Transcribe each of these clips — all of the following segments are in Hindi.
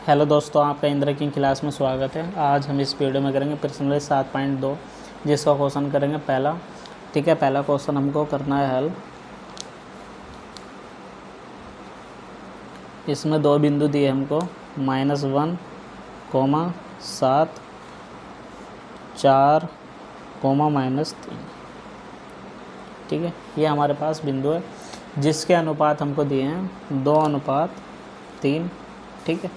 हेलो दोस्तों, आपका इंद्र की क्लास में स्वागत है। आज हम इस वीडियो में करेंगे प्रश्न 7.2, जिसका क्वेश्चन करेंगे पहला। ठीक है, पहला क्वेश्चन हमको करना है हल। इसमें दो बिंदु दिए हमको, -1, 7, 4, -3। ठीक है, ये हमारे पास बिंदु है जिसके अनुपात हमको दिए हैं 2:3। ठीक है,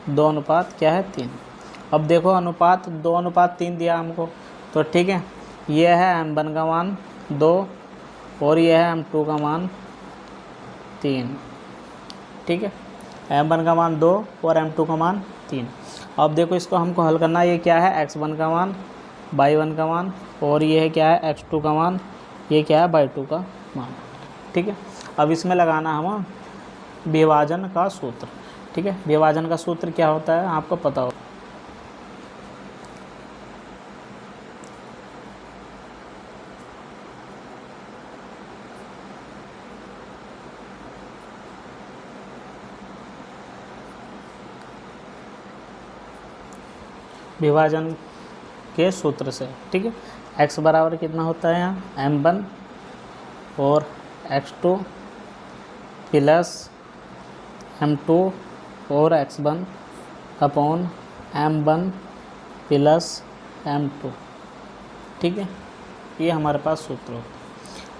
2 क्या है 3। अब देखो अनुपात 2:3 दिया हमको, तो ठीक है, ये है m1 का मान 2 और ये है m2 का मान 3। ठीक है, m1 का मान 2 और m2 का मान 3। अब देखो इसको हमको हल करना है। ये क्या है x1 का मान, y1 का मान, और ये है क्या है x2 का मान, ये क्या है y2 का मान। ठीक है, अब इसमें लगाना हम विभाजन का सूत्र। ठीक है, विभाजन का सूत्र क्या होता है आपको पता हो। विभाजन के सूत्र से, ठीक है, x बराबर कितना होता है यहाँ m1 और x2 प्लस m2 और x1 upon m1 plus m2। ठीक है, ये हमारे पास सूत्र हो।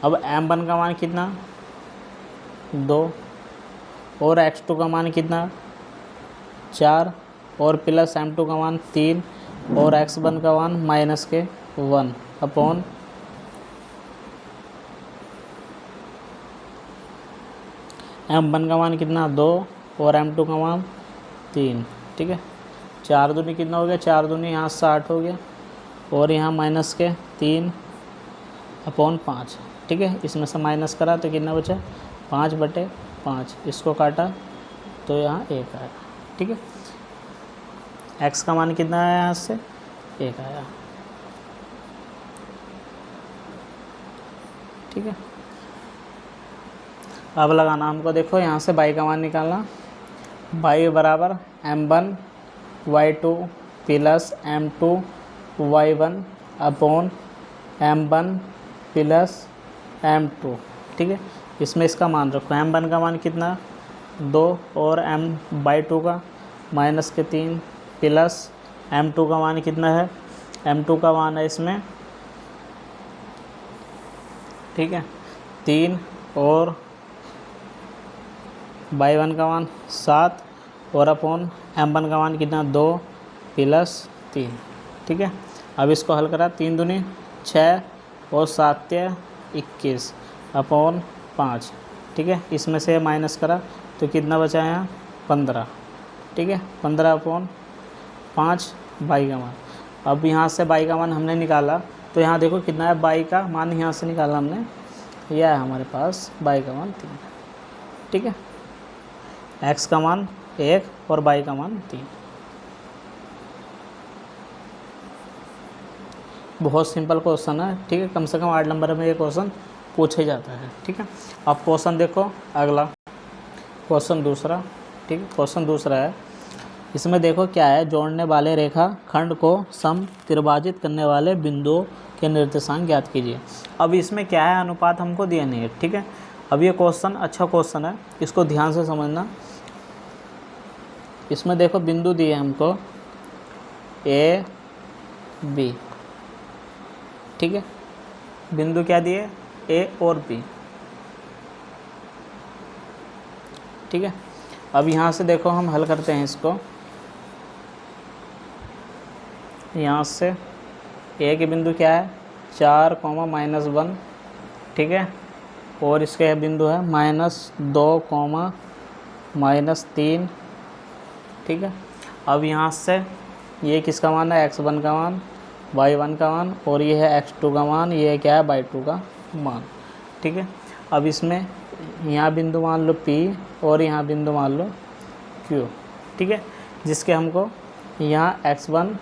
अब m1 का मान कितना 2 और x2 का मान कितना 4 और प्लस m2 का मान 3 और x1 का मान -1 अपॉन m1 का मान कितना 2 और m2 का मान 3। ठीक है, 4 दूनी कितना हो गया, 4 दूनी यहाँ 60 हो गया और यहाँ -3 अपॉन 5। ठीक है, इसमें से माइनस करा तो कितना बचा 5/5। इसको काटा तो यहाँ 1 आया। ठीक है, x का मान कितना आया, यहाँ से 1 आया। ठीक है, अब लगाना हमको, देखो यहाँ से y का मान निकालना। y बराबर m1 y2 plus m2 y1 upon m1 plus m2। ठीक है, इसमें इसका मान रखो। m1 का मान कितना 2 और y2 का -3 प्लस m2 का मान कितना है, m2 का मान है इसमें, ठीक है, 3 और y1 का मान 7 और अपॉन m1 का मान कितना 2 प्लस 3। ठीक है, अब इसको हल करा, 3 दूनी 6 और 7 21 अपॉन 5। ठीक है, इसमें से माइनस करा तो कितना बचा यहाँ 15। ठीक है, 15 अपॉन 5 y का मान। अब यहाँ से y का मान हमने निकाला तो यहाँ देखो कितना है, y का मान यहाँ से निकाला हमने, यह है हमारे पास y का मान 3। ठीक है, x का मान 1 और y का मान 3। बहुत सिंपल क्वेश्चन है। ठीक है, कम से कम 8 नंबर में ये क्वेश्चन पूछा जाता है। ठीक है, अब क्वेश्चन देखो अगला, क्वेश्चन दूसरा। ठीक है, क्वेश्चन दूसरा है, इसमें देखो क्या है, जोड़ने वाले रेखा खंड को सम त्रिभाजित करने वाले बिंदुओं के निर्देशांक ज्ञात कीजिए। अब इसमें क्या है, अनुपात हमको दिया नहीं है। ठीक है, अब ये क्वेश्चन अच्छा क्वेश्चन है, इसको ध्यान से समझना। इसमें देखो बिंदु दिए हमको A B। ठीक है, बिंदु क्या दिए A और B। ठीक है, अब यहाँ से देखो हम हल करते हैं इसको। यहाँ से A के बिंदु क्या है 4, -1। ठीक है, और इसके बिंदु है -2, -3। ठीक है, अब यहाँ से ये किसका मान है, x1 का मान, y1 का मान, और ये है x2 का मान, ये क्या है y2 का मान। ठीक है, अब इसमें यहाँ बिंदु मान लो P और यहाँ बिंदु मान लो Q। ठीक है, जिसके हमको यहाँ x1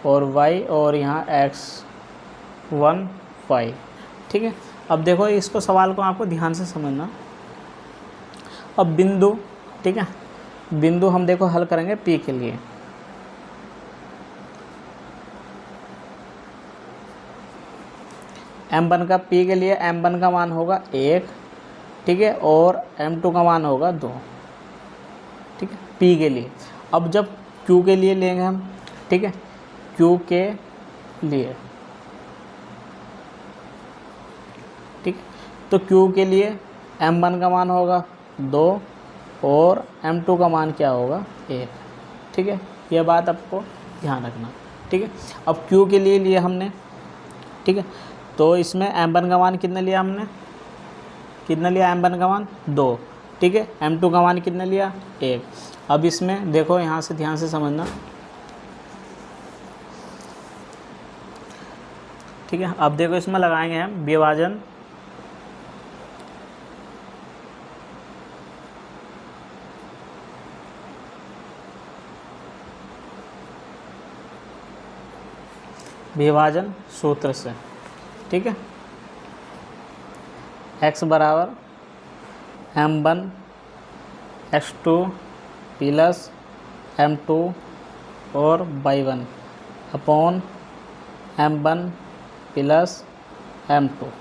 और y और यहाँ x1 y। ठीक है, अब देखो इसको, सवाल को आपको ध्यान से समझना। अब बिंदु, ठीक है, बिंदु हम देखो हल करेंगे P के लिए। M1 का P के लिए M1 का मान होगा 1, ठीक है, और M2 का मान होगा 2, ठीक है, P के लिए। अब जब Q के लिए लेंगे हम, ठीक है, Q के लिए, ठीक है, तो Q के लिए M1 का मान होगा 2 और M2 का मान क्या होगा 1, ठीक है, यह बात आपको ध्यान रखना, ठीक है। अब Q के लिए हमने, ठीक है, तो इसमें M1 का मान कितना लिया हमने, कितना लिया M1 का मान 2, ठीक है, M2 का मान कितना लिया 1। अब इसमें देखो, यहाँ से ध्यान से समझना, ठीक है। अब देखो इसमें लगाएंगे हम विभाजन, विभाजन सूत्र से, ठीक है। x बराबर M1 x2 प्लस M2 और y1 upon M1 plus M2,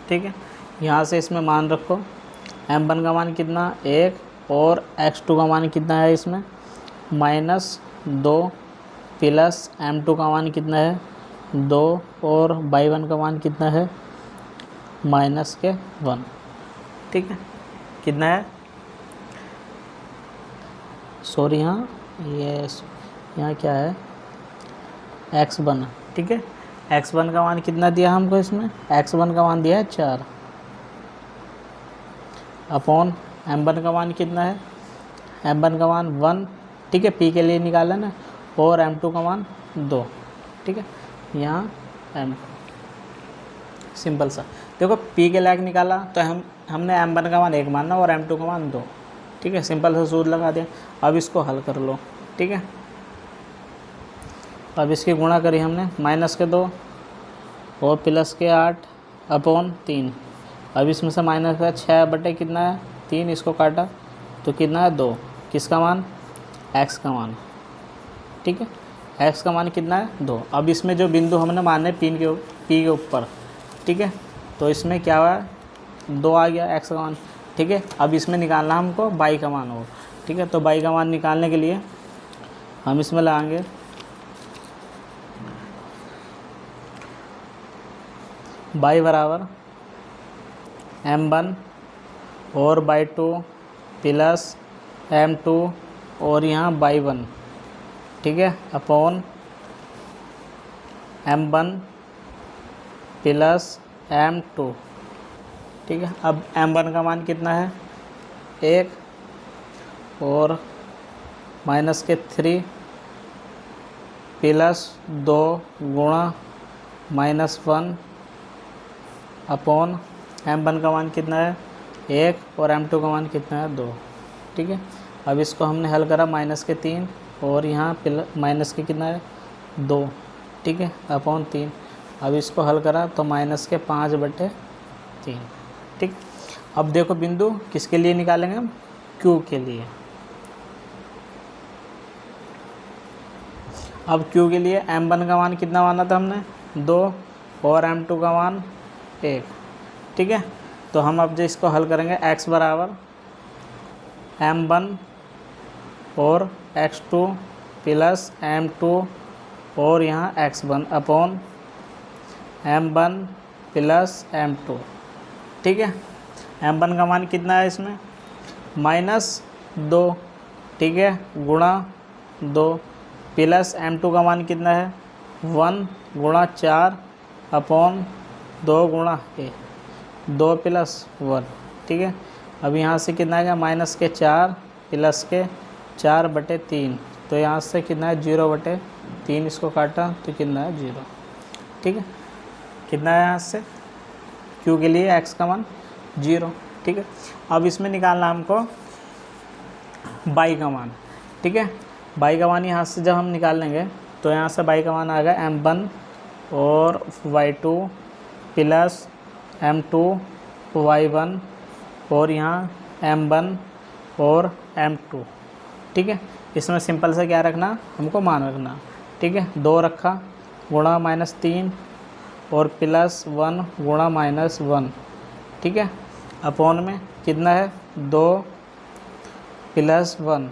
ठीक है। यहाँ से इसमें मान रखो, M1 का मान कितना 1 और x2 का मान कितना है इसमें -2 प्लस M2 का मान कितना है 2 और y1 का मान कितना है -1, ठीक है। कितना है, सॉरी, यहाँ क्या है x1, ठीक है। x1 का मान कितना दिया हमको, इसमें x1 का मान दिया है 4 अपॉन M1 का मान कितना है, M1 का मान 1, ठीक है, P के लिए निकाला ना, और M2 का मान 2, ठीक है। यहाँ M2 सिंपल सा, देखो P के लायक निकाला तो हमने M1 का मान 1 मानना और M2 का मान 2, ठीक है, सिंपल सा सूत्र लगा दिया। अब इसको हल कर लो, ठीक है। अब इसकी गुणा करी हमने -2 और +8 अपॉन 3। अब इसमें से माइनस का 6 बटे कितना है 3, इसको काटा तो कितना है 2, किसका मान x का मान, ठीक है, x का मान कितना है 2। अब इसमें जो बिंदु हमने माने P के ऊपर, ठीक है, तो इसमें क्या हुआ 2 आ गया x का मान, ठीक है। अब इसमें निकालना हमको y का मान हो, ठीक है, तो y का मान निकालने के लिए हम इसमें लगाएंगे y बराबर M1 और y2 प्लस M2 और यहाँ y1, ठीक है, अपॉन M1 प्लस M2, ठीक है। अब M1 का मान कितना है 1 और -3 प्लस 2 गुणा -1 अपॉन M1 का मान कितना है 1 और M2 का मान कितना है 2, ठीक है। अब इसको हमने हल करा -3 और यहाँ माइनस के कितना है 2, ठीक है, अपॉन 3। अब इसको हल करा तो -5/3, ठीक। अब देखो बिंदु किसके लिए निकालेंगे हम, Q के लिए। अब Q के लिए M1 का मान कितना माना था हमने 2 और M2 का मान 1, ठीक है। तो हम अब जो इसको हल करेंगे x बराबर M1 और x2 प्लस M2 और यहाँ x1 upon M1 plus M2, ठीक है। M1 का मान कितना है इसमें -2, ठीक है, गुणा 2 प्लस M2 का मान कितना है 1 गुणा 4 अपॉन 2 गुणा 2 प्लस 1, ठीक है। अब यहाँ से कितना आ गया -4 प्लस 4/3, तो यहाँ से कितना है 0/3, इसको काटा तो कितना है 0, ठीक है। कितना है यहाँ से Q के लिए x का मान 0, ठीक है। अब इसमें निकालना हमको y का मान, ठीक है। y का मान यहाँ से जब हम निकाल लेंगे तो यहाँ से y का मान आ गया M1 और y2 प्लस M2 y1 और यहाँ M1 और M2, ठीक है। इसमें सिंपल से क्या रखना, हमको मान रखना, ठीक है। 2 रखा गुणा -3 और +1 गुणा -1, ठीक है। अपॉन में कितना है 2 + 1।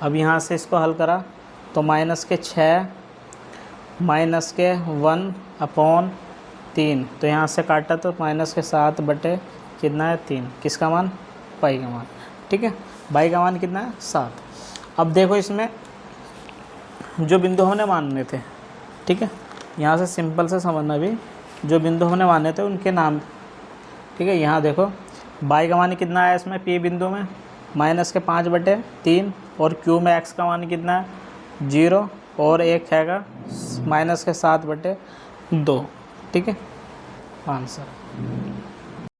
अब यहाँ से इसको हल करा तो -6 -1 अपॉन 3, तो यहाँ से काटा तो -7 बटे कितना है 3, किसका मान, पाई का मान, ठीक है। बाई का मान कितना है 7। अब देखो इसमें जो बिंदु हमने मानने थे, ठीक है, यहाँ से सिंपल से समझना भी, जो बिंदु हमने माने थे उनके नाम, ठीक है। यहाँ देखो बाई का मान कितना है इसमें, पी बिंदु में -5/3 और क्यू में एक्स का मान कितना है 0 और एक हैगा -7/2, ठीक है आंसर।